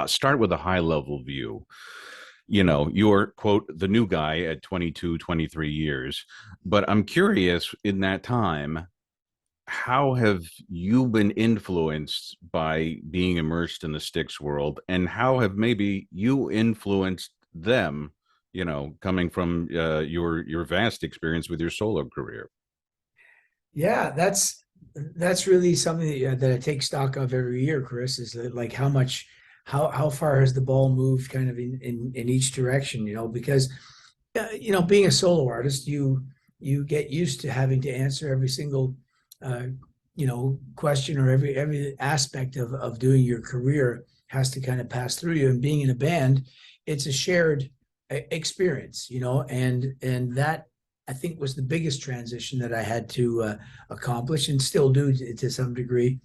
start with a high level view. You know, you're, quote, the new guy at 22, 23 years. But I'm curious, in that time, how have you been influenced by being immersed in the Styx world, and how have maybe you influenced them, you know, coming from your vast experience with your solo career? Yeah, that's really something that I take stock of every year, Chris, is that like how much how far has the ball moved kind of in each direction, because being a solo artist, you get used to having to answer every single question, or every aspect of doing your career has to kind of pass through you. And being in a band, it's a shared experience, and that I think was the biggest transition that I had to accomplish, and still do to some degree,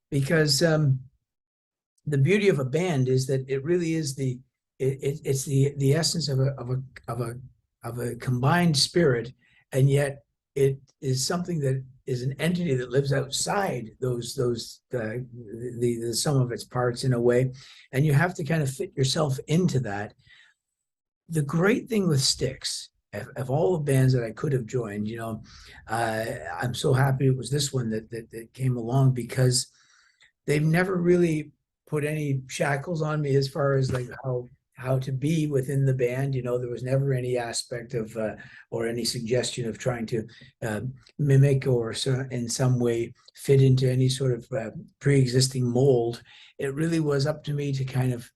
because the beauty of a band is that it really is it's the essence of a combined spirit, and yet it is something that is an entity that lives outside the sum of its parts in a way, and you have to kind of fit yourself into that. The great thing with Styx, of all the bands that I could have joined, I'm so happy it was this one that came along, because they've never really put any shackles on me as far as like how to be within the band. There was never any aspect of or any suggestion of trying to mimic, or in some way fit into any sort of pre-existing mold. It really was up to me to kind of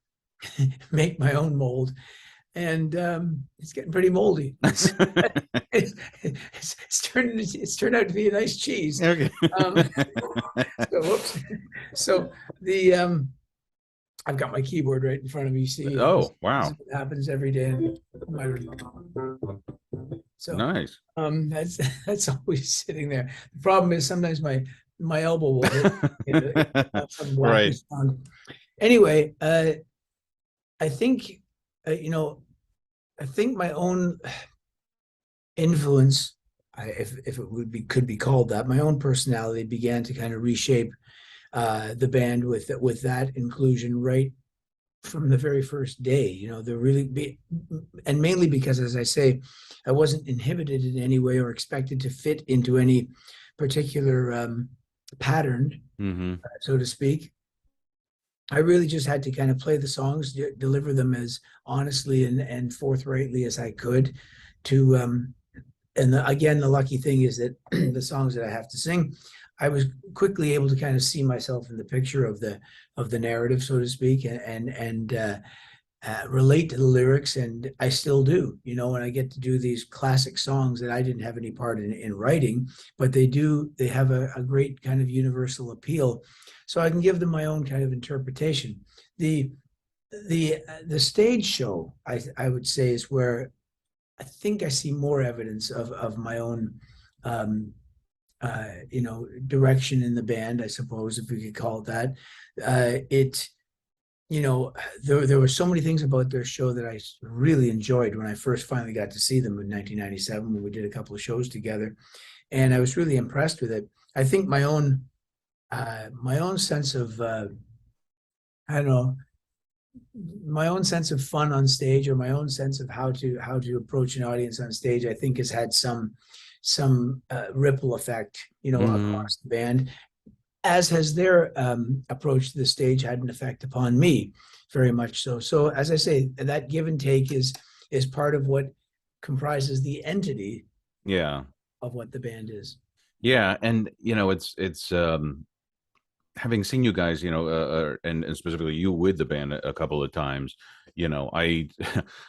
make my own mold, and it's getting pretty moldy. It's turned out to be a nice cheese. Okay. Um, so whoops. So the I've got my keyboard right in front of me. See, Oh, this wow. is what happens every day. So Nice. that's always sitting there. The problem is sometimes my elbow will hit some wacky Right. sound. Anyway, I think uh, you know I think my own influence, if it could be called that, my own personality began to kind of reshape the band with that inclusion right from the very first day. They're really and mainly because, as I say, I wasn't inhibited in any way or expected to fit into any particular pattern, Hmm. so to speak. I really just had to kind of play the songs, deliver them as honestly and forthrightly as I could. To and again, the lucky thing is that the songs that I have to sing, I was quickly able to kind of see myself in the picture of the narrative, so to speak, and relate to the lyrics, and I still do. When I get to do these classic songs that I didn't have any part in writing, but they have a great kind of universal appeal, so I can give them my own kind of interpretation. The stage show, I would say, is where I think I see more evidence of my own direction in the band, I suppose, if we could call it that. It you know, there were so many things about their show that I really enjoyed when I first finally got to see them in 1997, when we did a couple of shows together, and I was really impressed with it. I think my own sense of I don't know, my own sense of fun on stage, or my own sense of how to approach an audience on stage, I think has had some ripple effect, Hmm. across the band, as has their approach to the stage had an effect upon me, very much so. So, as I say, that give and take is part of what comprises the entity Yeah. of what the band is. Yeah. And, you know, it's, having seen you guys, and specifically you with the band a couple of times, I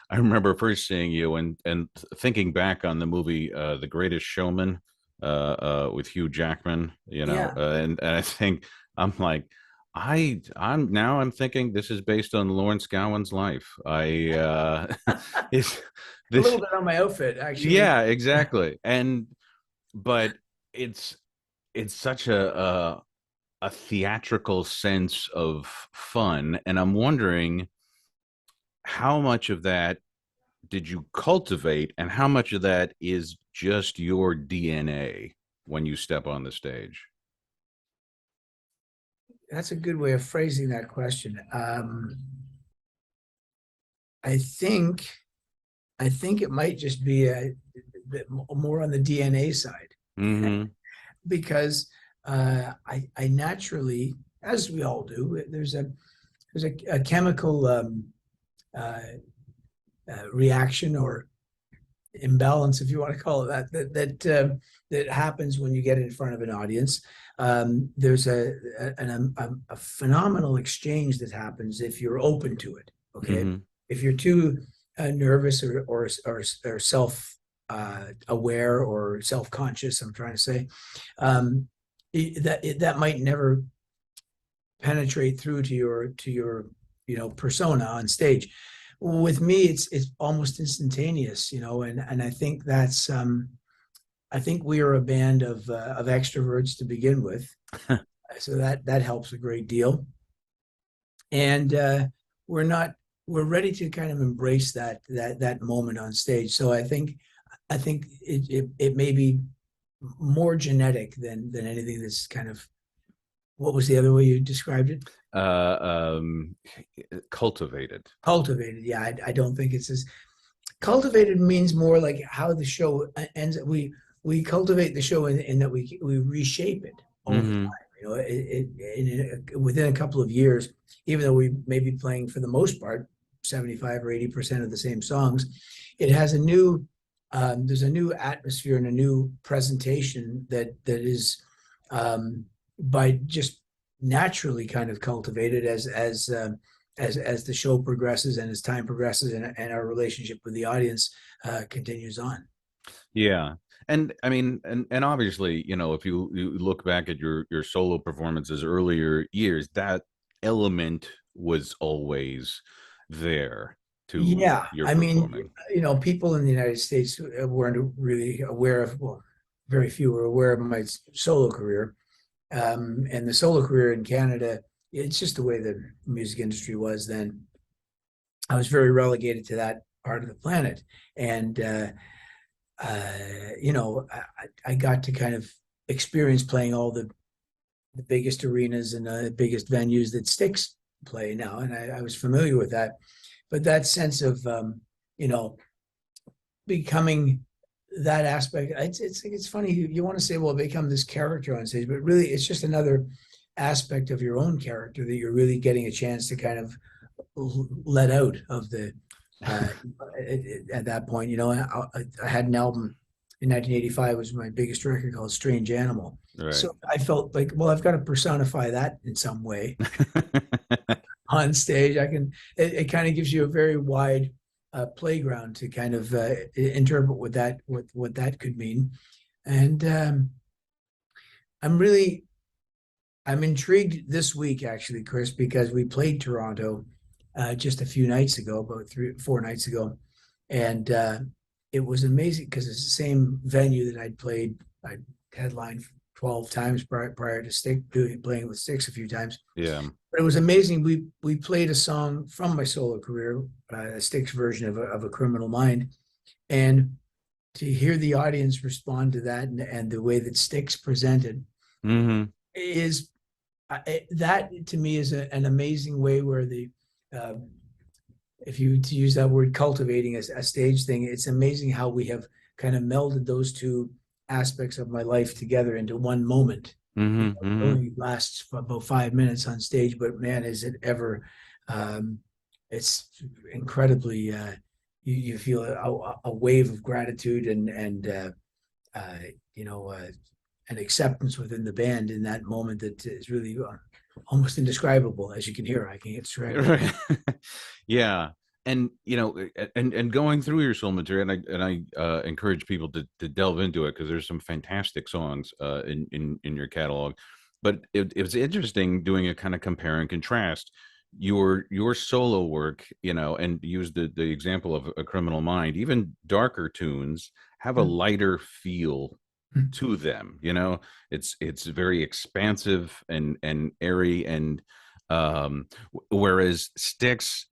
I remember first seeing you and thinking back on the movie The Greatest Showman with Hugh Jackman, Yeah. and I think I'm like I'm thinking this is based on Lawrence Gowan's life. I is A little this bit on my outfit, actually. Yeah, exactly. But it's it's such a theatrical sense of fun. And I'm wondering how much of that did you cultivate, and how much of that is just your DNA when you step on the stage? That's a good way of phrasing that question. I think I think it might just be a bit more on the DNA side Mm-hmm. because I naturally, as we all do, there's a chemical uh, reaction or imbalance, if you want to call it that, that happens when you get in front of an audience. There's a phenomenal exchange that happens if you're open to it. Okay, Mm-hmm. if you're too nervous or self aware or self conscious, I'm trying to say that might never penetrate through to your persona on stage. With me, it's almost instantaneous, and I think we are a band of extroverts to begin with, so that helps a great deal, and we're not we're ready to kind of embrace that moment on stage. So I think it may be more genetic than anything that's kind of, what was the other way you described it? uh um Cultivated. Cultivated. Yeah, I don't think it's as cultivated means more like how the show ends. We cultivate the show in that we reshape it all the Mm-hmm. time. Within a couple of years, even though we may be playing for the most part 75 or 80% of the same songs, it has a new there's a new atmosphere and a new presentation that is by just naturally kind of cultivated as the show progresses and as time progresses and our relationship with the audience continues on. Yeah. And I mean, and obviously, if you look back at your solo performances earlier years, that element was always there to Yeah, your I mean, performing. people in the United States weren't really aware of, well, very few were aware of my solo career. And the solo career in Canada, it's just the way the music industry was then. I was very relegated to that part of the planet. And I got to kind of experience playing all the biggest arenas and the biggest venues that Styx play now, and I was familiar with that. But that sense of you know becoming that aspect, it's funny. You want to say, well, become this character on stage, but really, it's just another aspect of your own character that you're really getting a chance to kind of let out of the uh, at that point. I had an album in 1985, was my biggest record, called Strange Animal. Right. So I felt like, well, I've got to personify that in some way on stage. It kind of gives you a very wide playground to kind of interpret what that could mean. And I'm really, I'm intrigued this week, actually, Chris, because we played Toronto just a few nights ago, about 3 4 nights ago, and it was amazing because it's the same venue that I headlined 12 times prior to playing with Styx a few times. Yeah. But it was amazing. We played a song from my solo career, a Styx version of a Criminal Mind, and to hear the audience respond to that and the way that Styx presented Mm-hmm. is that to me is an amazing way where uh, if you to use that word, cultivating a stage thing, it's amazing how we have kind of melded those two aspects of my life together into one moment. Mm-hmm. It Mm-hmm. only lasts for about 5 minutes on stage, but man, is it ever! Um, it's incredibly. You feel a wave of gratitude and uh, you know an acceptance within the band in that moment that is really almost indescribable. As you can hear, I can't describe it. Right. Yeah. And and going through your soul material, and I encourage people to delve into it because there's some fantastic songs in your catalog. But it was interesting doing a kind of compare and contrast your solo work, and use the example of A Criminal Mind. Even darker tunes have a lighter feel to them. It's very expansive and airy, and whereas Sticks,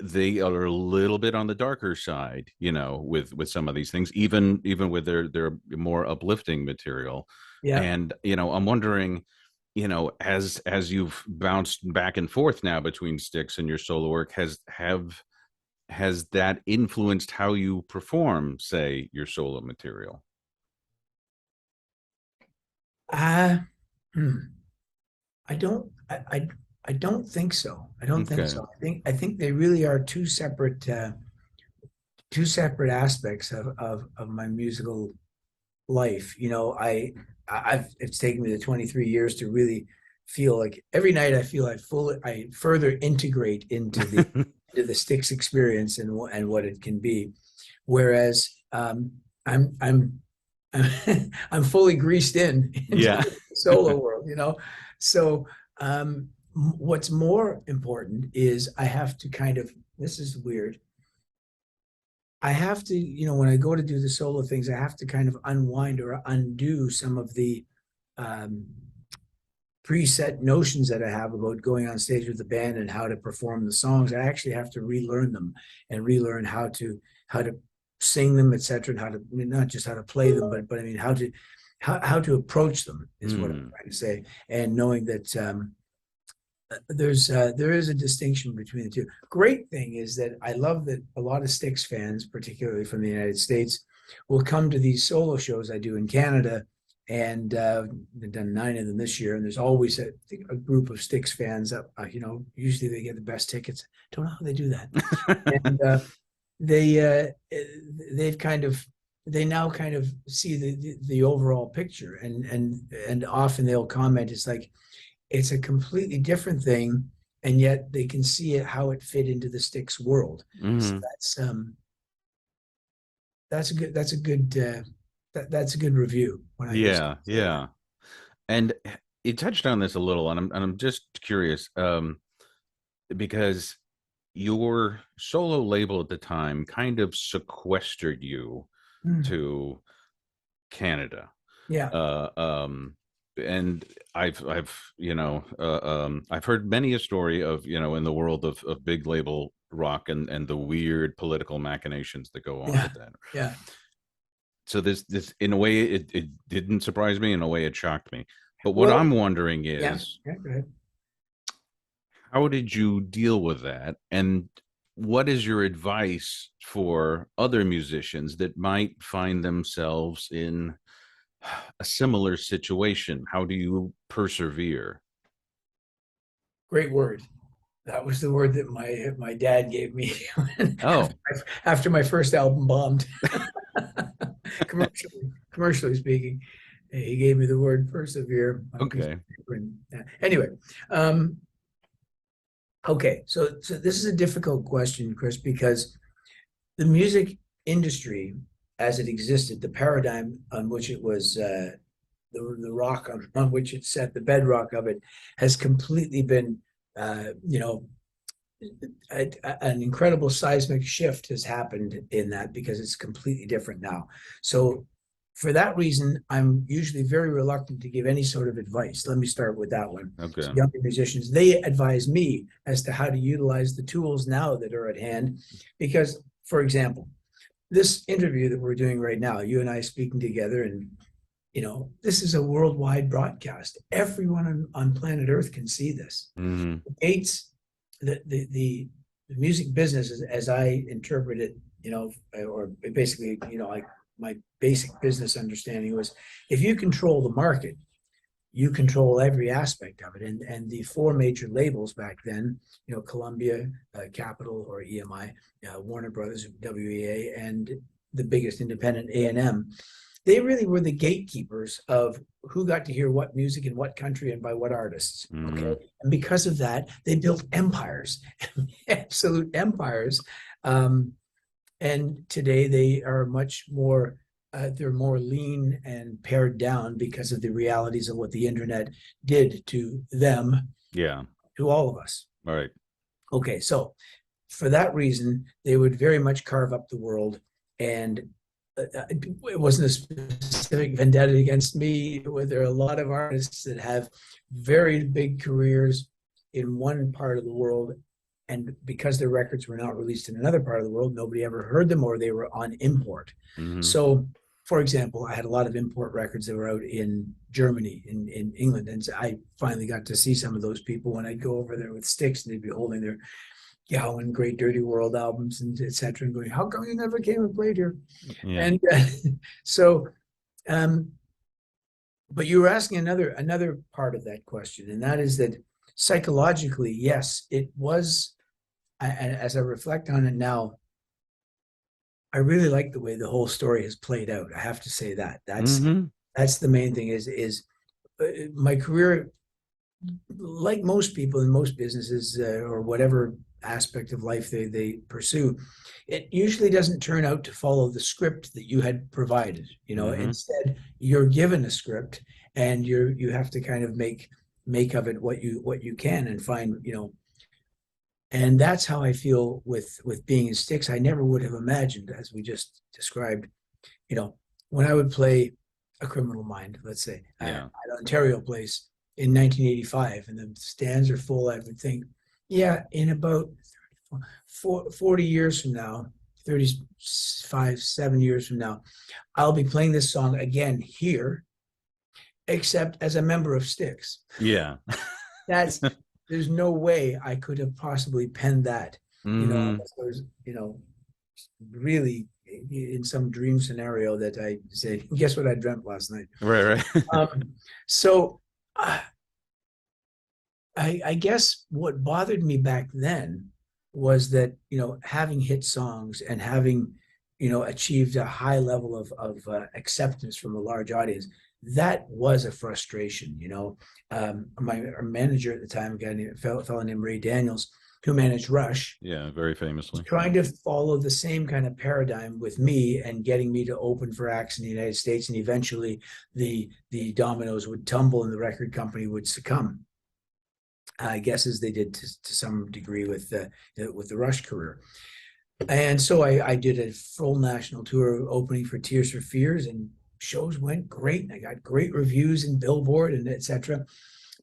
they are a little bit on the darker side, with some of these things, even with their more uplifting material. Yeah. And I'm wondering, as you've bounced back and forth now between Sticks and your solo work, have has that influenced how you perform, say, your solo material? Uh, hmm, I don't. I don't think so. I don't think Okay. so. I think they really are two separate aspects of my musical life. You know, I've it's taken me the 23 years to really feel like every night I feel I further integrate into the Styx experience and what it can be. Whereas I'm I'm I'm fully greased into Yeah. the solo world, you know. So what's more important is I have to kind of, this is weird, I have to, you know, when I go to do the solo things, I have to kind of unwind or undo some of the um, preset notions that I have about going on stage with the band and how to perform the songs. I actually have to relearn them and relearn how to sing them, etc., and how to, I mean, not just how to play them, but I mean how to approach them is what I'm Mm. trying to say. And knowing that there is a distinction between the two. Great thing is that I love that a lot of Styx fans, particularly from the United States, will come to these solo shows I do in Canada, and they've done 9 of them this year. And there's always a group of Styx fans that you know, usually they get the best tickets. Don't know how they do that, and they they've kind of they now kind of see the overall picture, and often they'll comment, it's like it's a completely different thing, and yet they can see it how it fit into the Styx world. So Hmm. that's a good that's a good review when I hear Yeah, someone say that. yeah. And you touched on this a little, and I'm just curious, because your solo label at the time kind of sequestered you Mm, to Canada. yeah, Uh, and I've heard many a story of, in the world of big label rock and the weird political machinations that go on yeah, with that. yeah. So this in a way it didn't surprise me, in a way it shocked me. But what I'm Well, wondering yeah, is, yeah. Go ahead. how did you deal with that? And what is your advice for other musicians that might find themselves in a similar situation? How do you persevere? Great word. That was the word that my dad gave me Oh, after my first album bombed. Commercially speaking, he gave me the word persevere on a piece okay. of paper. And, anyway, um, okay, so this is a difficult question, Chris, because the music industry, as it existed, the paradigm on which it was, the rock on which it set, the bedrock of it, has completely been, you know, an incredible seismic shift has happened in that because it's completely different now. So for that reason, I'm usually very reluctant to give any sort of advice. Let me start with that one. So Okay. younger musicians, they advise me as to how to utilize the tools now that are at hand. Because, for example, this interview that we're doing right now, you and I speaking together, and you know, this is a worldwide broadcast. Everyone on planet Earth can see this. Hmm. Gates, the music business, as I interpret it, you know, or basically, you know, like my basic business understanding was, if you control the market, you control every aspect of it. And the 4 major labels back then, you know, Columbia, Capitol or EMI, Warner Brothers, WEA, and the biggest independent, A&M, they really were the gatekeepers of who got to hear what music in what country and by what artists. Okay. Hmm. And because of that, they built empires, absolute empires. Um, and today they are much more, they're more lean and pared down because of the realities of what the internet did to them, Yeah. to all of us. All right. Okay. So for that reason, they would very much carve up the world. And it wasn't a specific vendetta against me. There are a lot of artists that have very big careers in one part of the world, and because their records were not released in another part of the world, nobody ever heard them, or they were on import. Hmm. So, for example, I had a lot of import records that were out in Germany, in England, and so I finally got to see some of those people when I'd go over there with Styx, and they'd be holding their Gowan, Great Dirty World albums, and etc. And going, how come you never came and played here? Yeah. And so, um, but you were asking another part of that question, and that is that psychologically, yes, it was. And as I reflect on it now, I really like the way the whole story has played out. I have to say that Mm-hmm. that's the main thing. Is my career, like most people in most businesses or whatever aspect of life they pursue, it usually doesn't turn out to follow the script that you had provided. You know, Mm-hmm. instead you're given a script and you have to kind of make of it what you can and find, you know. And that's how I feel with being in Styx. I never would have imagined, as we just described, you know, when I would play A Criminal Mind, let's say, Yeah. at Ontario Place in 1985, and the stands are full, I would think, yeah, in about 40 years from now, 35, 7 years from now, I'll be playing this song again here, except as a member of Styx. Yeah. That's there's no way I could have possibly penned that, you know, Mm-hmm. unless I was, you know, really in some dream scenario that I say, guess what I dreamt last night. Right, right. So I guess what bothered me back then was that, you know, having hit songs and having, you know, achieved a high level of acceptance from a large audience, that was a frustration. You know, my our manager at the time, a guy named fellow named Ray Daniels, who managed Rush, Yeah, very famously. trying to follow the same kind of paradigm with me and getting me to open for acts in the United States, and eventually the dominoes would tumble and the record company would succumb. I guess as they did to some degree with the Rush career. And so I did a full national tour opening for Tears for Fears, and shows went great. And I got great reviews in Billboard and etc.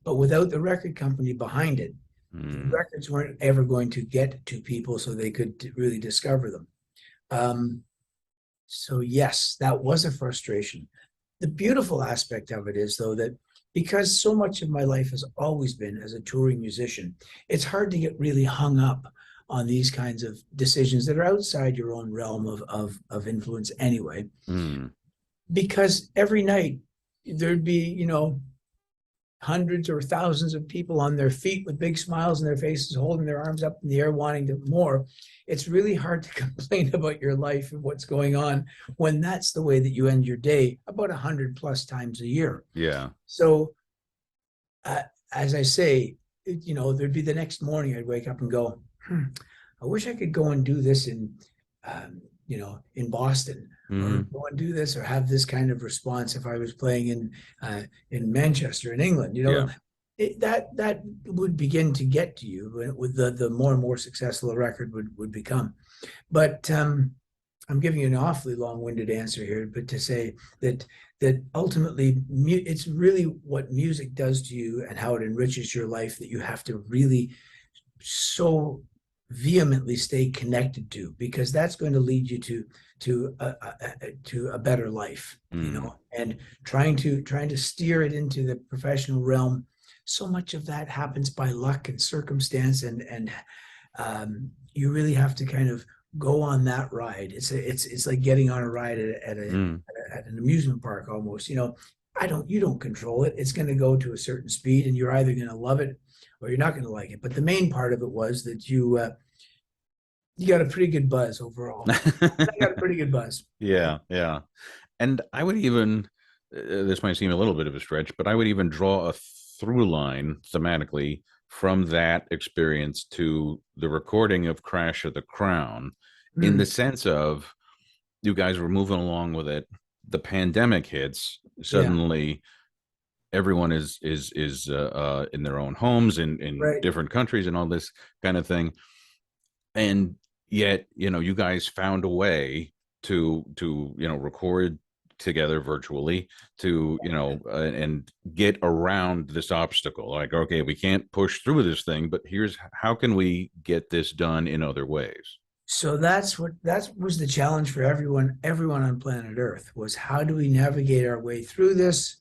But without the record company behind it, the Mm. records weren't ever going to get to people so they could really discover them. So yes, that was a frustration. The beautiful aspect of it is, though, that because so much of my life has always been as a touring musician, it's hard to get really hung up on these kinds of decisions that are outside your own realm of influence anyway. Mm. Because every night there'd be, you know, hundreds or thousands of people on their feet with big smiles on their faces, holding their arms up in the air, wanting to more. It's really hard to complain about your life and what's going on when that's the way that you end your day about 100+ times a year. Yeah. So, as I say, you know, there'd be the next morning I'd wake up and go, I wish I could go and do this in, you know, in Boston, or Mm-hmm. go and do this, or have this kind of response if I was playing in Manchester, in England. You know, Yeah. that would begin to get to you with the more and more successful a record would become. But I'm giving you an awfully long-winded answer here, but to say that ultimately it's really what music does to you and how it enriches your life that you have to really so vehemently stay connected to, because that's going to lead you to a better life, you Mm. know. And trying to steer it into the professional realm, so much of that happens by luck and circumstance, and you really have to kind of go on that ride. It's like getting on a ride Mm. at an amusement park almost. You know, you don't control it. It's going to go to a certain speed, and you're either going to love it or you're not going to like it. But the main part of it was that you got a pretty good buzz overall. I got a pretty good buzz. Yeah, yeah. And I would even, this might seem a little bit of a stretch, but I would even draw a through line thematically from that experience to the recording of Crash of the Crown, in the Mm, sense of you guys were moving along with it. The pandemic hits, yeah, suddenly everyone is in their own homes in right. different countries and all this kind of thing. And yet, you know, you guys found a way to you know, record together virtually, to, you know, and get around this obstacle. Like, okay, we can't push through this thing, but here's how can we get this done in other ways. So that was the challenge for everyone on planet Earth, was how do we navigate our way through this,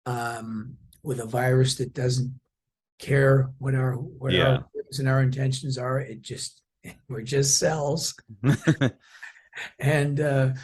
with a virus that doesn't care what our Yeah. motives and our intentions are. It just we're just cells. And the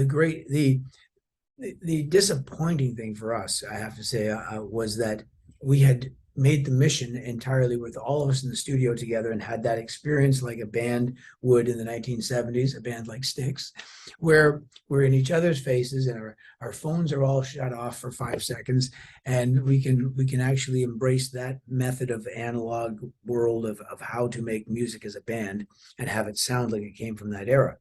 great the disappointing thing for us, I have to say, was that we had made the mission entirely with all of us in the studio together and had that experience like a band would in the 1970s, a band like Styx, where we're in each other's faces and our phones are all shut off for 5 seconds, and we can actually embrace that method of analog world of how to make music as a band and have it sound like it came from that era.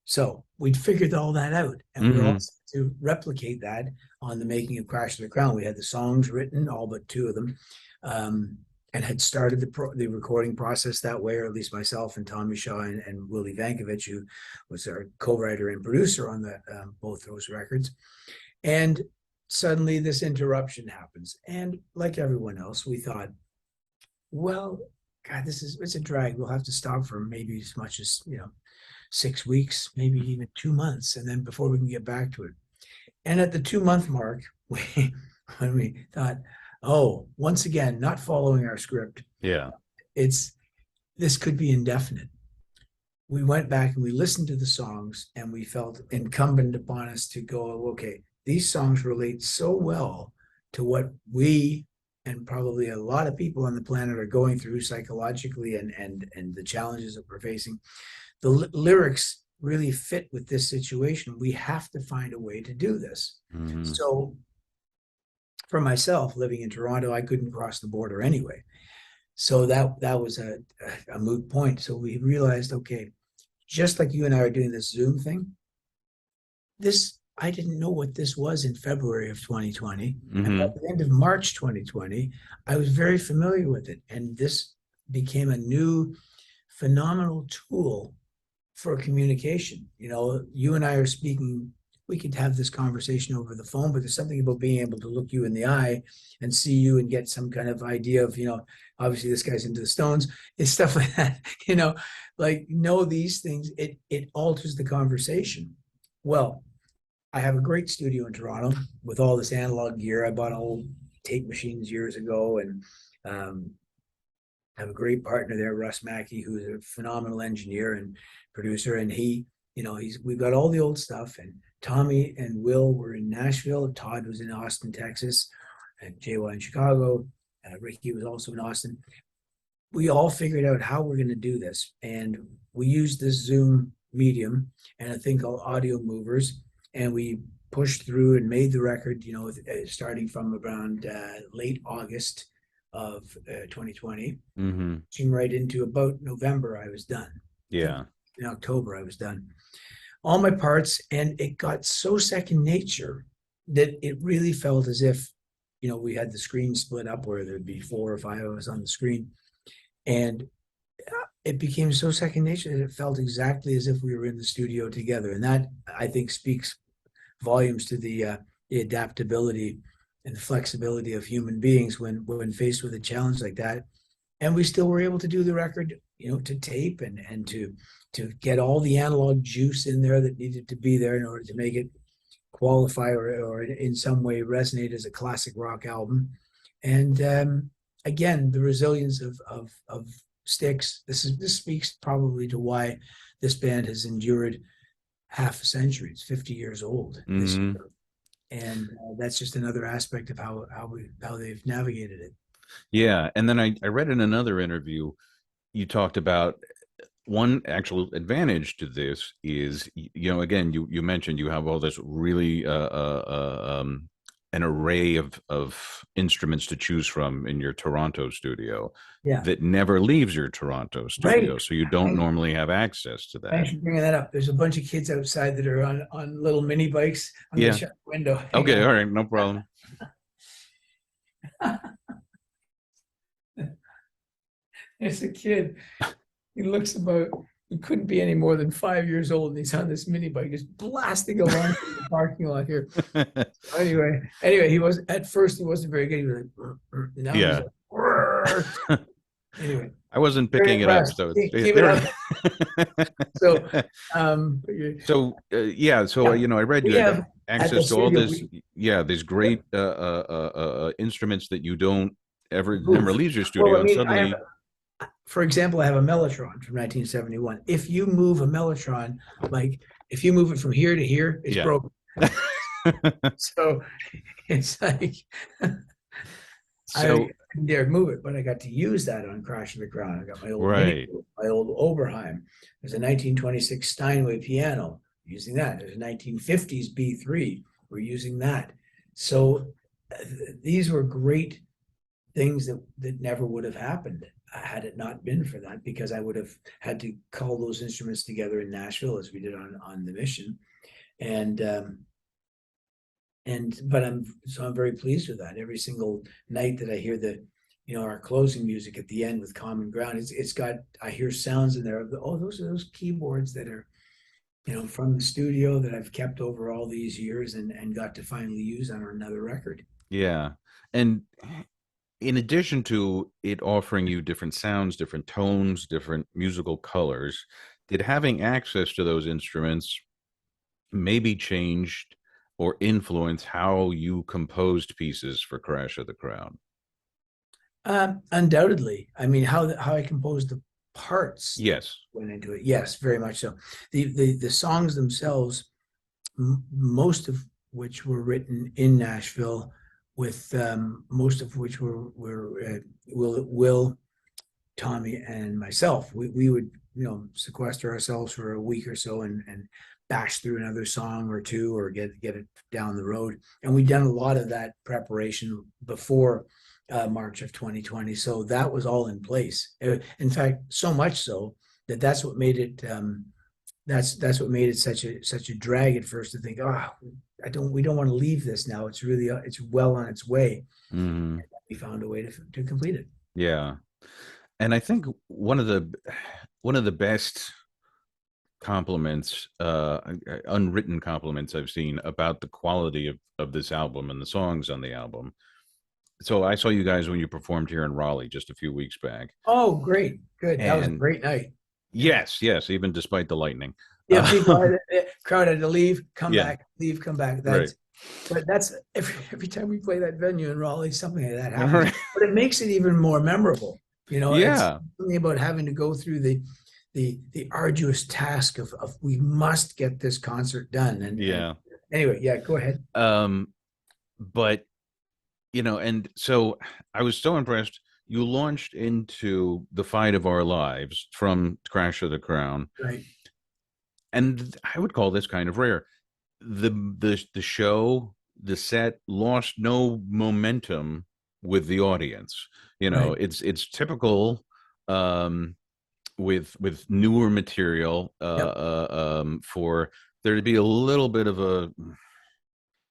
So we'd figured all that out, and we were also to replicate that on the making of Crash of the Crown. We had the songs written, all but two of them, and had started the recording process that way, or at least myself and Tommy Shaw and Willie Vankovich, who was our co-writer and producer on both those records. And suddenly this interruption happens. And like everyone else, we thought, well, God, it's a drag. We'll have to stop for maybe as much as, 6 weeks, maybe even 2 months, and then before we can get back to it. And at the 2-month mark, when we thought, oh, once again, not following our script. Yeah. This could be indefinite. We went back and we listened to the songs, and we felt incumbent upon us to go, okay, these songs relate so well to what we and probably a lot of people on the planet are going through psychologically and the challenges that we're facing. The lyrics really fit with this situation. We have to find a way to do this. Mm-hmm. So for myself, living in Toronto, I couldn't cross the border anyway. So that was a moot point. So we realized, okay, just like you and I are doing this Zoom thing, I didn't know what this was in February of 2020. Mm-hmm. And by the end of March 2020, I was very familiar with it. And this became a new phenomenal tool for communication. You and I are speaking, we could have this conversation over the phone, but there's something about being able to look you in the eye and see you and get some kind of idea of, obviously this guy's into the Stones, it's stuff like that, these things, it alters the conversation. Well, I have a great studio in Toronto with all this analog gear. I bought old tape machines years ago, and have a great partner there, Russ Mackey, who's a phenomenal engineer and producer. And we've got all the old stuff. And Tommy and Will were in Nashville. Todd was in Austin, Texas, and JY in Chicago. Ricky was also in Austin. We all figured out how we're going to do this. And we used this Zoom medium and a thing called Audio Movers. And we pushed through and made the record, starting from around late August of 2020, right into about November, I was done. Yeah. In October, I was done. All my parts, and it got so second nature that it really felt as if, we had the screen split up where there'd be 4 or 5 of us on the screen. And it became so second nature that it felt exactly as if we were in the studio together. And that, I think, speaks volumes to the adaptability and the flexibility of human beings when faced with a challenge like that. And we still were able to do the record, to tape and to get all the analog juice in there that needed to be there in order to make it qualify or in some way resonate as a classic rock album. And again, the resilience of Styx. This speaks probably to why this band has endured half a century. It's 50 years old this year. And that's just another aspect of how they've navigated it. Yeah. And then I read in another interview, you talked about one actual advantage to this is, again, you mentioned you have all this really an array of instruments to choose from in your Toronto studio that never leaves your Toronto studio. Right. So you don't normally have access to that. Thanks for bringing that up. There's a bunch of kids outside that are on little mini bikes on the shop window. Okay, all right, no problem. There's a kid. He couldn't be any more than 5 years old, and he's on this mini bike just blasting along through the parking lot here. Anyway, he wasn't very good. He was like, now he's like, anyway. I wasn't picking it up, so keep it up. I read you have access to all this, these great instruments that you don't ever never Move. leaves your Well, studio, I and mean, I have, suddenly, for example, I have a Mellotron from 1971. If you move a Mellotron, like if you move it from here to here, it's yeah. broken. So it's like I So didn't dare move it, but I got to use that on Crash of the Crown. I got my old mini, right, my old Oberheim. There's a 1926 Steinway piano, using that. There's a 1950s B3. We're using that. So these were great things that never would have happened had it not been for that, because I would have had to call those instruments together in Nashville as we did on the Mission, and but I'm very pleased with that. Every single night that I hear our closing music at the end with Common Ground, it's got, I hear sounds in there of those are those keyboards that are from the studio that I've kept over all these years and got to finally use on another record. yeah. And in addition to it offering you different sounds, different tones, different musical colors, did having access to those instruments maybe changed or influence how you composed pieces for Crash of the Crown? Undoubtedly. I mean, how I composed the parts that Yes. went into it. Yes, very much so. The songs themselves, most of which were written in Nashville, with most of which were Will, Tommy, and myself. We would sequester ourselves for a week or so and bash through another song or two, or get it down the road. And we'd done a lot of that preparation before March of 2020, so that was all in place. In fact, so much so that that's what made it that's what made it such a drag at first, to think, we don't want to leave this now. It's really it's well on its way. Hmm. We found a way to complete it. Yeah. And I think one of the best compliments, unwritten compliments I've seen about the quality of this album and the songs on the album. So I saw you guys when you performed here in Raleigh just a few weeks back. Oh, great, good. That was a And great night. Yeah, yes, yes, even despite the lightning. yeah. People had crowd had to leave, come Yeah, back, leave, come back. right. That's every time we play that venue in Raleigh, something like that happens. Right. But it makes it even more memorable. It's Yeah, something about having to go through the arduous task of we must get this concert done. And yeah. anyway, yeah, go ahead. Um, but and so I was so impressed. You launched into The Fight of Our Lives from Crash of the Crown, Right. and I would call this kind of rare. The show, the set lost no momentum with the audience. Right. It's typical, with newer material, Yep. for there to be a little bit of a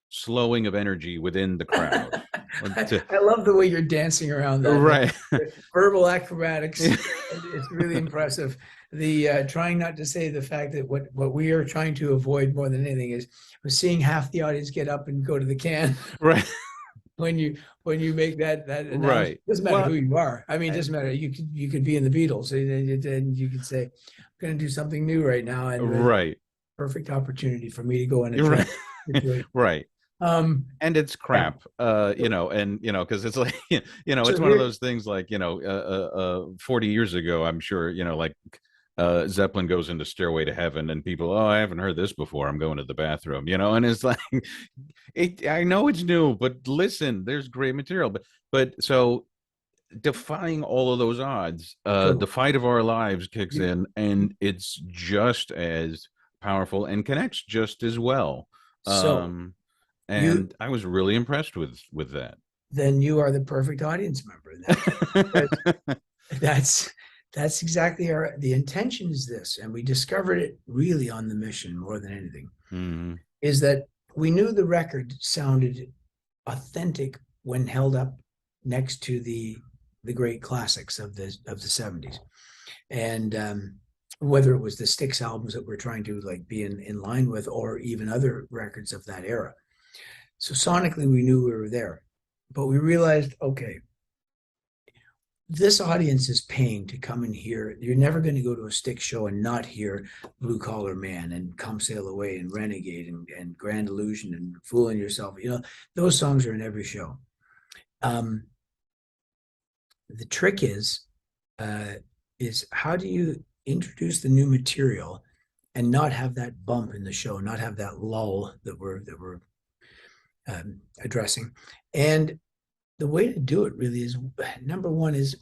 slowing of energy within the crowd. I love the way you're dancing around that. Right. The verbal acrobatics. It's really impressive. The trying not to say the fact that what we are trying to avoid more than anything is we're seeing half the audience get up and go to the can Right. when you make that announcement. Right. It doesn't matter Well, who you are. I mean, it doesn't matter. You could be in the Beatles, and you could say, "I'm going to do something new right now," and right. perfect opportunity for me to go in and You're try right. situation. Right. Um, And it's yeah. crap, and because it's like, So it's one of here, those things like, 40 years ago, I'm sure, like, Zeppelin goes into Stairway to Heaven, and people, oh, I haven't heard this before, I'm going to the bathroom, and it's like, I know it's new, but listen, there's great material. But so, defying all of those odds, so The Fight of Our Lives kicks you, in, and it's just as powerful and connects just as well. so Um, you and I was really impressed with that. then you are the perfect audience member in that case, because that's that's exactly the intention is this, and we discovered it really on the Mission more than anything, Hmm. is that we knew the record sounded authentic when held up next to the great classics of the 70s, and whether it was the Styx albums that we're trying to like be in line with, or even other records of that era. So sonically we knew we were there, but we realized, okay, this audience is paying to come and hear. You're never going to go to a Styx show and not hear Blue Collar Man and Come Sail Away and Renegade and Grand Illusion and Fooling Yourself. Those songs are in every show. Um, The trick uh, is how do you introduce the new material and not have that bump in the show, not have that lull that we're addressing. And the way to do it really is, number one is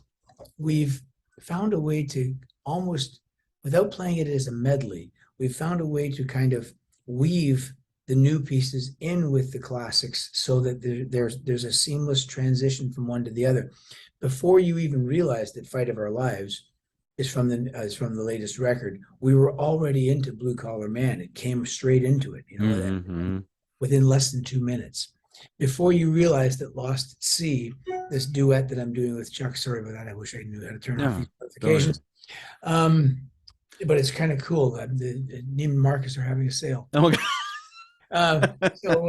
we've found a way to almost, without playing it as a medley, we've found a way to kind of weave the new pieces in with the classics so that there's a seamless transition from one to the other. Before you even realize that Fight of Our Lives is from the latest record, we were already into Blue Collar Man. It came straight into it, Mm-hmm. within less than 2 minutes. Before you realize that Lost at Sea, this duet that I'm doing with Chuck, sorry about that. I wish I knew how to turn off Yeah. these Go ahead. notifications. Um, but it's kind of cool. Neiman Marcus are having a sale. Oh, Uh, so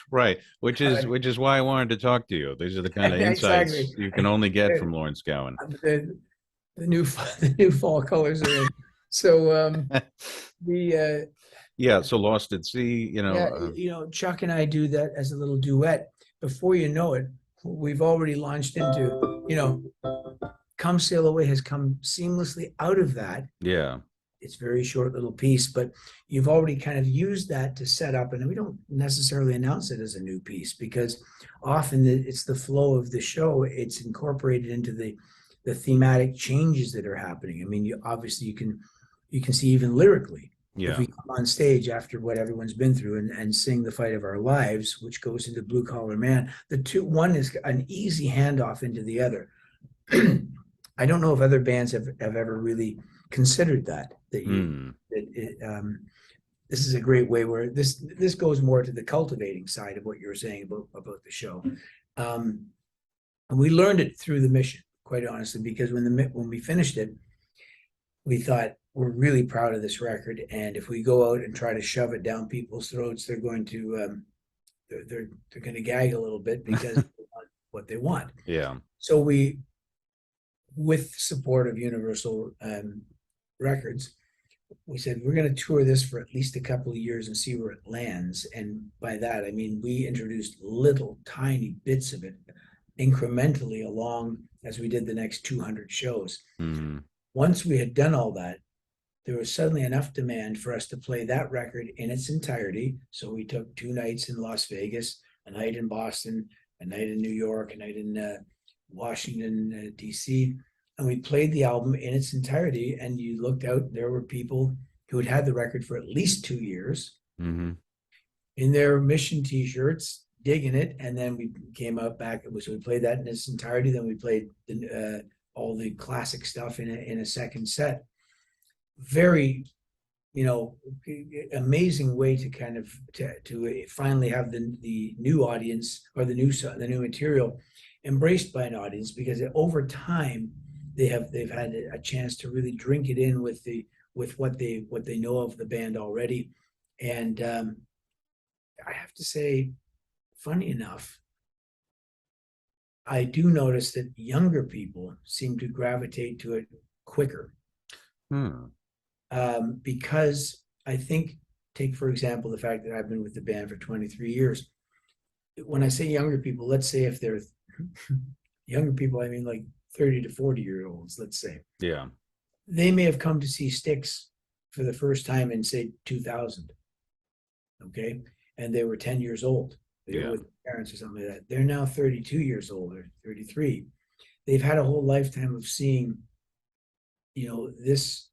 right. uh, Which is why I wanted to talk to you. These are the kind of exactly. insights you can only get from Lawrence Gowan. The, the new the new fall colors are in. So the Yeah. So Lost at Sea, yeah, Chuck and I do that as a little duet. Before you know it, we've already launched into, Come Sail Away has come seamlessly out of that. yeah. It's a very short little piece, but you've already kind of used that to set up, and we don't necessarily announce it as a new piece because often it's the flow of the show. It's incorporated into the thematic changes that are happening. I mean, obviously you can see even lyrically if Yeah. we come on stage after what everyone's been through and sing The Fight of Our Lives, which goes into Blue Collar Man. One is an easy handoff into the other. I don't know if other bands have ever really considered that you Hmm. that it, this is a great way where this goes more to the cultivating side of what you were saying about the show. And we learned it through the mission, quite honestly, because when we finished it, we thought we're really proud of this record, and if we go out and try to shove it down people's throats, they're going to they're going to gag a little bit because they want what they want. Yeah. So we, with support of Universal Records, we said we're going to tour this for at least a couple of years and see where it lands. And by that, I mean we introduced little tiny bits of it incrementally along as we did the next 200 shows. Hmm. Once we had done all that, there was suddenly enough demand for us to play that record in its entirety. So we took 2 nights in Las Vegas, a night in Boston, a night in New York, a night in Washington, D.C., and we played the album in its entirety. And you looked out, there were people who had had the record for at least 2 years Hmm. in their Mission T-shirts, digging it. And then we came out back. So we played that in its entirety. Then we played all the classic stuff in a second set. Very, amazing way to kind of to finally have the new audience or the new material embraced by an audience, because over time they've had a chance to really drink it in with what they know of the band already. And I have to say, funny enough, I do notice that younger people seem to gravitate to it quicker. Hmm. Because I think, take for example the fact that I've been with the band for 23 years. When I say younger people, let's say if they're younger people, I mean like 30 to 40-year-olds, let's say. Yeah. They may have come to see Styx for the first time in, say, 2000. Okay. And they were 10 years old. They were Yeah. with parents or something like that. They're now 32 years old or 33. They've had a whole lifetime of seeing this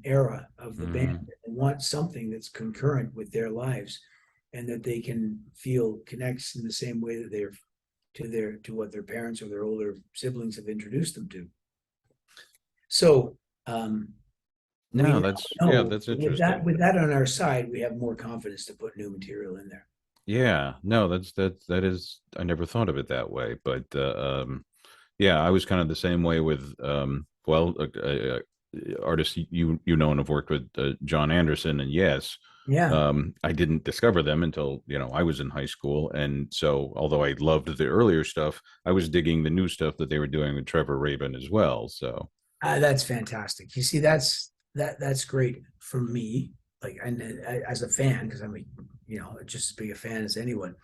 era of the band, Hmm. and want something that's concurrent with their lives and that they can feel connects in the same way that they're to what their parents or their older siblings have introduced them to. So we No, now know that's interesting. with that on our side, we have more confidence to put new material in there. Yeah. No, that is, I never thought of it that way, but yeah, I was kind of the same way with artists you know and have worked with, John Anderson, and yes, Yeah. I didn't discover them until I was in high school, and so although I loved the earlier stuff, I was digging the new stuff that they were doing with Trevor Rabin as well. So That's fantastic. You see, that's great for me. Like, and as a fan, because I'm just as big a fan as anyone.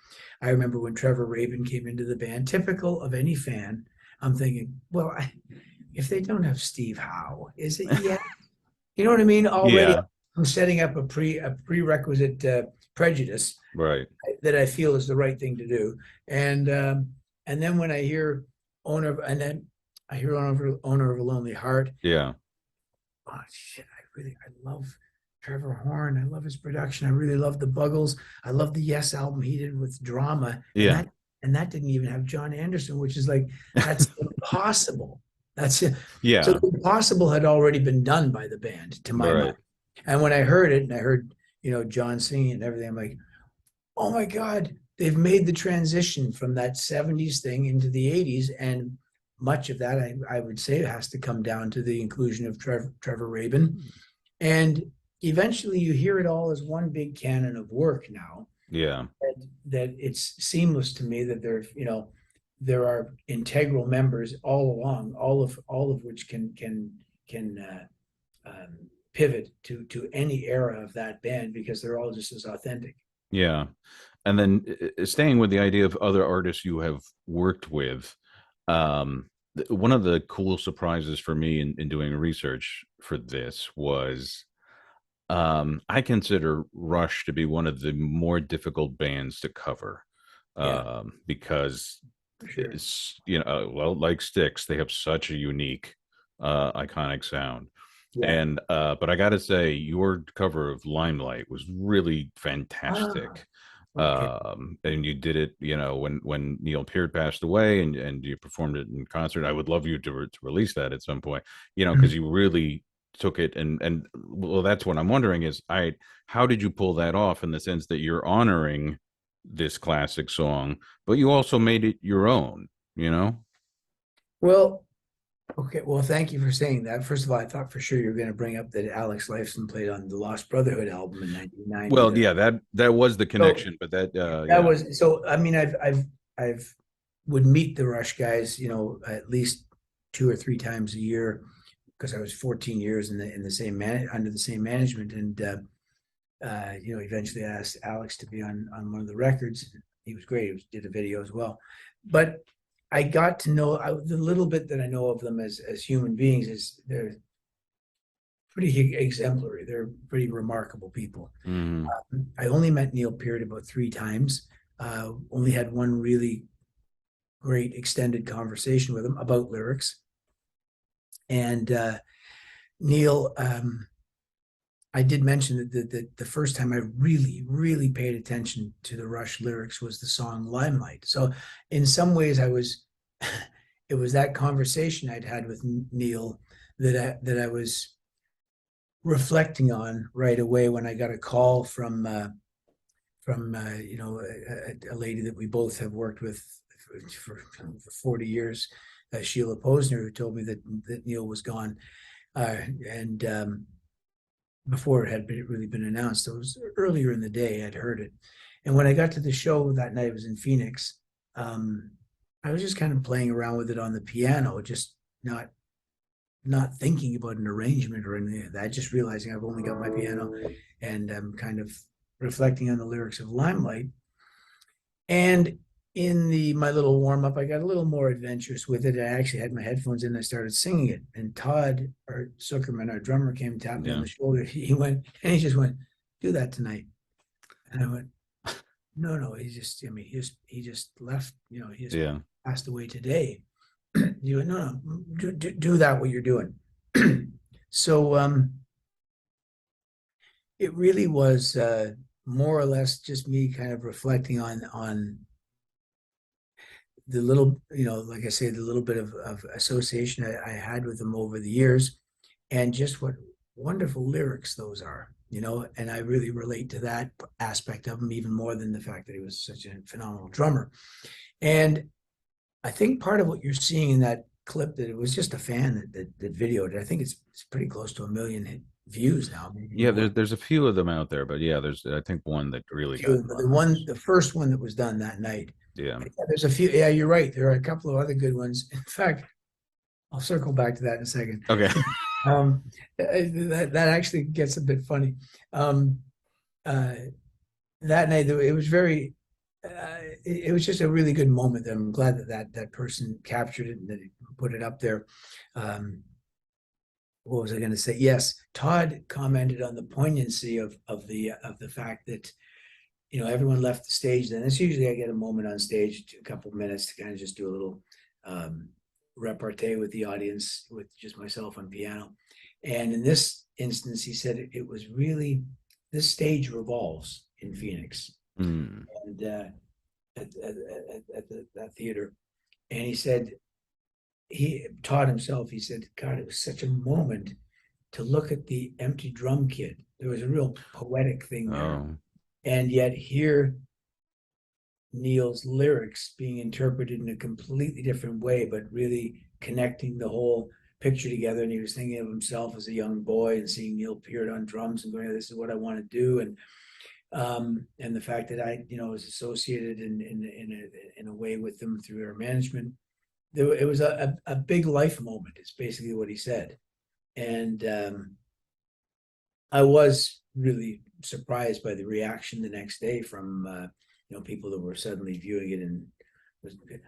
I remember when Trevor Rabin came into the band, typical of any fan, I'm thinking, well, if they don't have Steve Howe, is it yet? You know what I mean? Already, Yeah, I'm setting up a prerequisite prejudice right. that I feel is the right thing to do. And then when I hear owner of a lonely heart. Yeah, Oh shit! I love Trevor Horn. I love his production. I really love the Buggles. I love the Yes album he did with Drama, yeah, and that didn't even have John Anderson, which is like that's impossible. That's it. So yeah, the impossible had already been done by the band, to my right. mind. And when I heard it, and I heard John singing and everything, I'm like, oh my God, they've made the transition from that 70s thing into the 80s. And much of that, I would say, has to come down to the inclusion of Trevor Rabin. And eventually you hear it all as one big canon of work now. Yeah, That it's seamless to me that there are integral members all along, all of which can pivot to any era of that band because they're all just as authentic. yeah. And then staying with the idea of other artists you have worked with, one of the cool surprises for me in doing research for this was I consider Rush to be one of the more difficult bands to cover Yeah, because for sure. it's, well, like Styx, they have such a unique, iconic sound. Yeah. And but I got to say, your cover of Limelight was really Ah, fantastic. okay. And you did it, when Neil Peart passed away, and you performed it in concert. I would love you to release that at some point, because you really took it, and well, that's what I'm wondering is, how did you pull that off, in the sense that you're honoring this classic song, but you also made it your own, you know? Well, okay. Well, thank you for saying that. First of all, I thought for sure you were going to bring up that Alex Lifeson played on the Lost Brotherhood album in 1990. Well, yeah, that was the So connection, but that, that yeah. was so. I mean, I've would meet the Rush guys, at least two or three times a year because I was 14 years in the same under the same management, and eventually I asked Alex to be on one of the records. He was great. He did a video as well, but I got to know the little bit that I know of them as human beings is they're pretty exemplary. They're pretty remarkable people. Hmm. I only met Neil Peart about three times. Only had one really great extended conversation with him about lyrics. And Neil, I did mention that the first time I really, really paid attention to the Rush lyrics was the song Limelight. So in some ways, it was that conversation I'd had with Neil that I was reflecting on right away when I got a call from a lady that we both have worked with for 40 years, Sheila Posner, who told me that Neil was gone, and before it had really been announced. So it was earlier in the day I'd heard it, and when I got to the show that night, it was in Phoenix. I was just kind of playing around with it on the piano, just not thinking about an arrangement or anything like that, just realizing I've only got my piano, and I'm kind of reflecting on the lyrics of Limelight. And in my little warm up, I got a little more adventurous with it. I actually had my headphones in. And I started singing it, and Todd, our Zuckerman, our drummer, came and tapped me on Yeah. the shoulder. He just went, "Do that tonight." And I went, "No, no." He just left. He just Yeah. passed away today. You went, "No, no, do that. What you're doing." So it really was more or less just me kind of reflecting on the little, like I say, the little bit of association I had with them over the years, and just what wonderful lyrics those are, and I really relate to that aspect of him even more than the fact that he was such a phenomenal drummer. And I think part of what you're seeing in that clip, that it was just a fan that videoed it. I think it's pretty close to 1 million views now, maybe Yeah, more. there's a few of them out there, but yeah, there's, I think, one that really got But numbers. the first one that was done that night. Yeah. Yeah, there's a few. Yeah, you're right. There are a couple of other good ones. In fact, I'll circle back to that in a second. Okay. That actually gets a bit funny. Um, uh, that night, it was very it was just a really good moment. I'm glad that person captured it and that he put it up there. What was I going to say? Yes, Todd commented on the poignancy of the fact that everyone left the stage. Then it's usually I get a moment on stage, a couple of minutes to kind of just do a little repartee with the audience, with just myself on piano. And in this instance, he said it was really, this stage revolves in Phoenix, Mm. and that theater. And he said, he taught himself, he said, God, it was such a moment to look at the empty drum kit. There was a real poetic thing there. Oh, And yet hear Neil's lyrics being interpreted in a completely different way, but really connecting the whole picture together. And he was thinking of himself as a young boy and seeing Neil Peart on drums and going, this is what I want to do. And the fact that I, was associated in a way with them through their management. It was a big life moment. It's basically what he said. And I was really surprised by the reaction the next day from people that were suddenly viewing it. And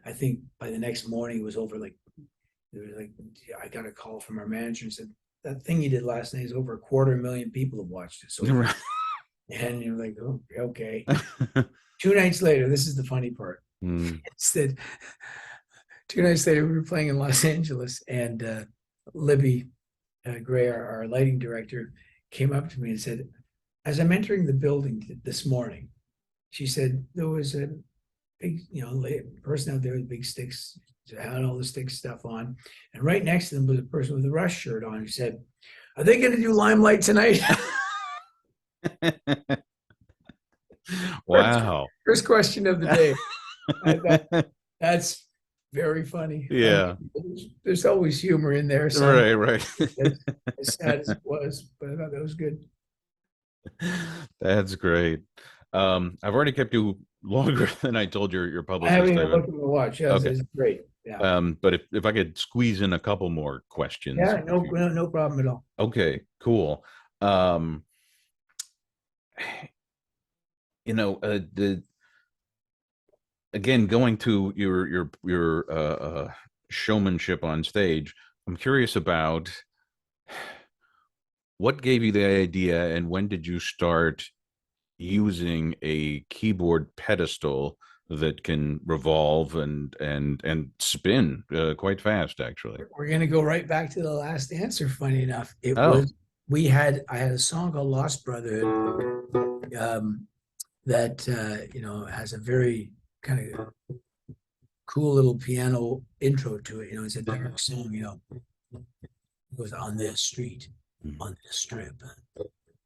I think by the next morning it was over, like, there was like, I got a call from our manager and said, that thing you did last night is over 250,000 people have watched it. So, right. and you're like, oh, okay. 2 nights later, this is the funny part. Mm. It's that 2 nights later, we were playing in Los Angeles, and Libby Gray, our lighting director, came up to me and said, as I'm entering the building this morning, she said, there was a big, person out there with big sticks, had all the stick stuff on. And right next to them was a person with a Rush shirt on who said, are they going to do Limelight tonight? Wow. First question of the day. I thought, that's very funny. Yeah. There's always humor in there. Right, right. As sad as it was, but I thought that was good. That's great. I've already kept you longer than I told your I haven't publicist I even would. looked at the watch. Yeah, Okay. it's great. Yeah. But if I could squeeze in a couple more questions, Yeah, no problem at all. okay, cool. Um, the again, going to your showmanship on stage, I'm curious about what gave you the idea and when did you start using a keyboard pedestal that can revolve and spin quite fast, actually. We're gonna go right back to the last answer. Funny enough, Oh, I had a song called Lost Brotherhood, that has a very kind of cool little piano intro to it. It's a dark song. It goes on this street, on this strip.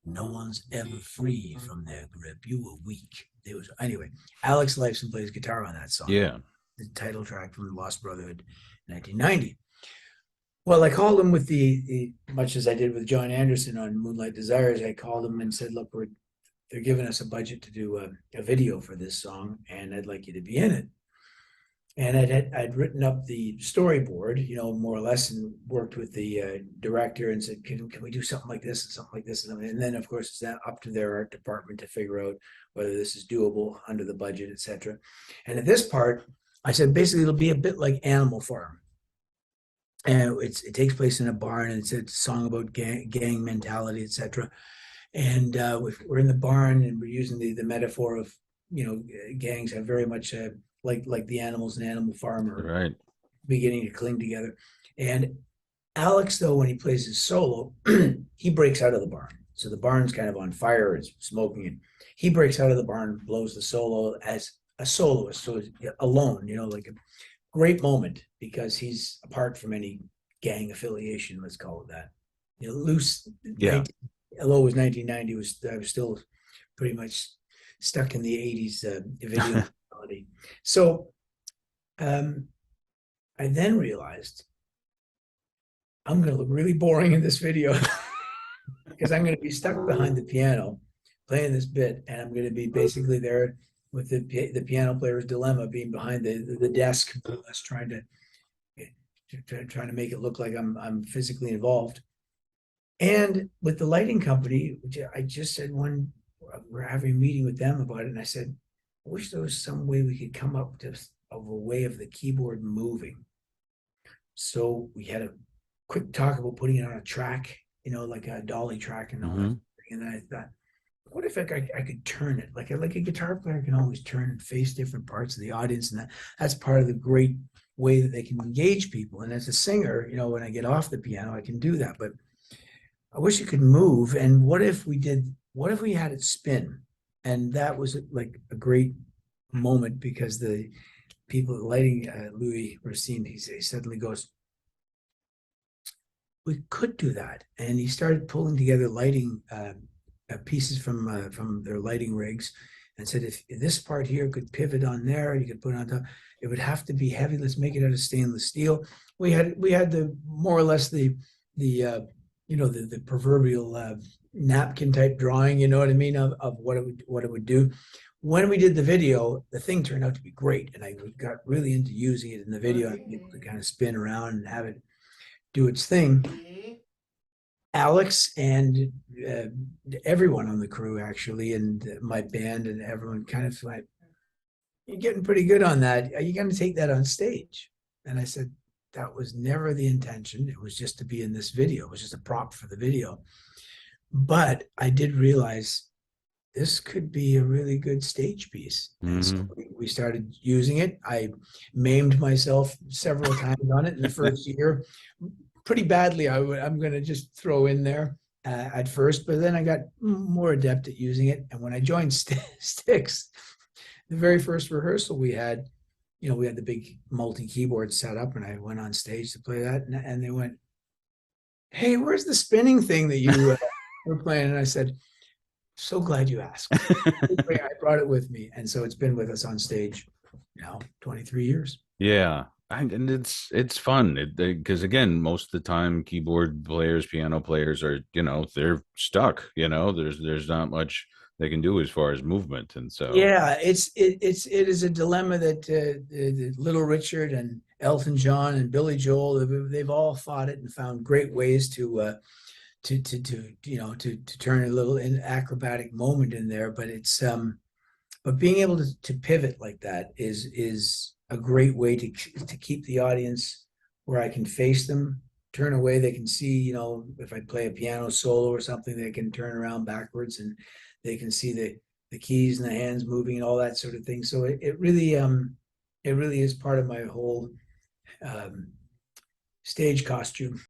No one's ever free from their grip. You were weak. It was anyway. Alex Lifeson plays guitar on that song. yeah. The title track from Lost Brotherhood, 1990. Well, I called him with the much as I did with John Anderson on Moonlight Desires. I called him and said, "Look, they're giving us a budget to do a video for this song, and I'd like you to be in it." And I'd written up the storyboard, more or less, and worked with the director and said, can we do something like this and something like this? And then, of course, it's up to their art department to figure out whether this is doable under the budget, etc. And at this part, I said, basically, it'll be a bit like Animal Farm. And it takes place in a barn, and it's a song about gang mentality, etc. And we're in the barn, and we're using the metaphor of, gangs have very much like the animals in Animal Farm are Right. beginning to cling together. And Alex, though, when he plays his solo, he breaks out of the barn. So the barn's kind of on fire, it's smoking, and he breaks out of the barn, blows the solo as a soloist, so alone, like a great moment because he's apart from any gang affiliation, let's call it that. Loose. Yeah. Although it was 1990, I was still pretty much stuck in the 80s video. So I then realized I'm going to look really boring in this video because I'm going to be stuck behind the piano playing this bit, and I'm going to be basically there with the piano player's dilemma, being behind the desk, trying to make it look like I'm physically involved. And with the lighting company, I just said we're having a meeting with them about it, and I said, I wish there was some way we could come up with of a way of the keyboard moving. So we had a quick talk about putting it on a track, like a dolly track and all that. Hmm. And then I thought, what if I could turn it like a guitar player can always turn and face different parts of the audience, and that's part of the great way that they can engage people. And as a singer, when I get off the piano, I can do that. But I wish it could move. And what if we had it spin? And that was like a great moment because the people lighting Louis Racine, he suddenly goes, we could do that. And he started pulling together lighting pieces from their lighting rigs and said, if this part here could pivot on there, you could put it on top. It would have to be heavy. Let's make it out of stainless steel. We had the more or less the proverbial napkin type drawing, you know what I mean, of what it would do. When we did the video, the thing turned out to be great, and I got really into using it in the video and able to kind of spin around and have it do its thing. Alex and everyone on the crew, actually, and my band and everyone kind of like, you're getting pretty good on that. Are you going to take that on stage? And I said, that was never the intention. It was just to be in this video. It was just a prop for the video. But I did realize this could be a really good stage piece. And so we started using it. I maimed myself several times on it in the first year, pretty badly. I'm going to just throw in there at first, but then I got more adept at using it. And when I joined Styx, the very first rehearsal we had, we had the big multi-keyboard set up, and I went on stage to play that, and they went, hey, where's the spinning thing that you were playing? And I said, so glad you asked. I brought it with me, and so it's been with us on stage now 23 years. Yeah. And it's fun because again, most of the time, keyboard players, piano players are, they're stuck. There's not much they can do as far as movement, and so Yeah, it is a dilemma that Little Richard and Elton John and Billy Joel, they've all fought it and found great ways to turn a little acrobatic moment in there. But but being able to pivot like that is a great way to keep the audience where I can face them, turn away, they can see, if I play a piano solo or something, they can turn around backwards and they can see the keys and the hands moving and all that sort of thing. So it really is part of my whole stage costume.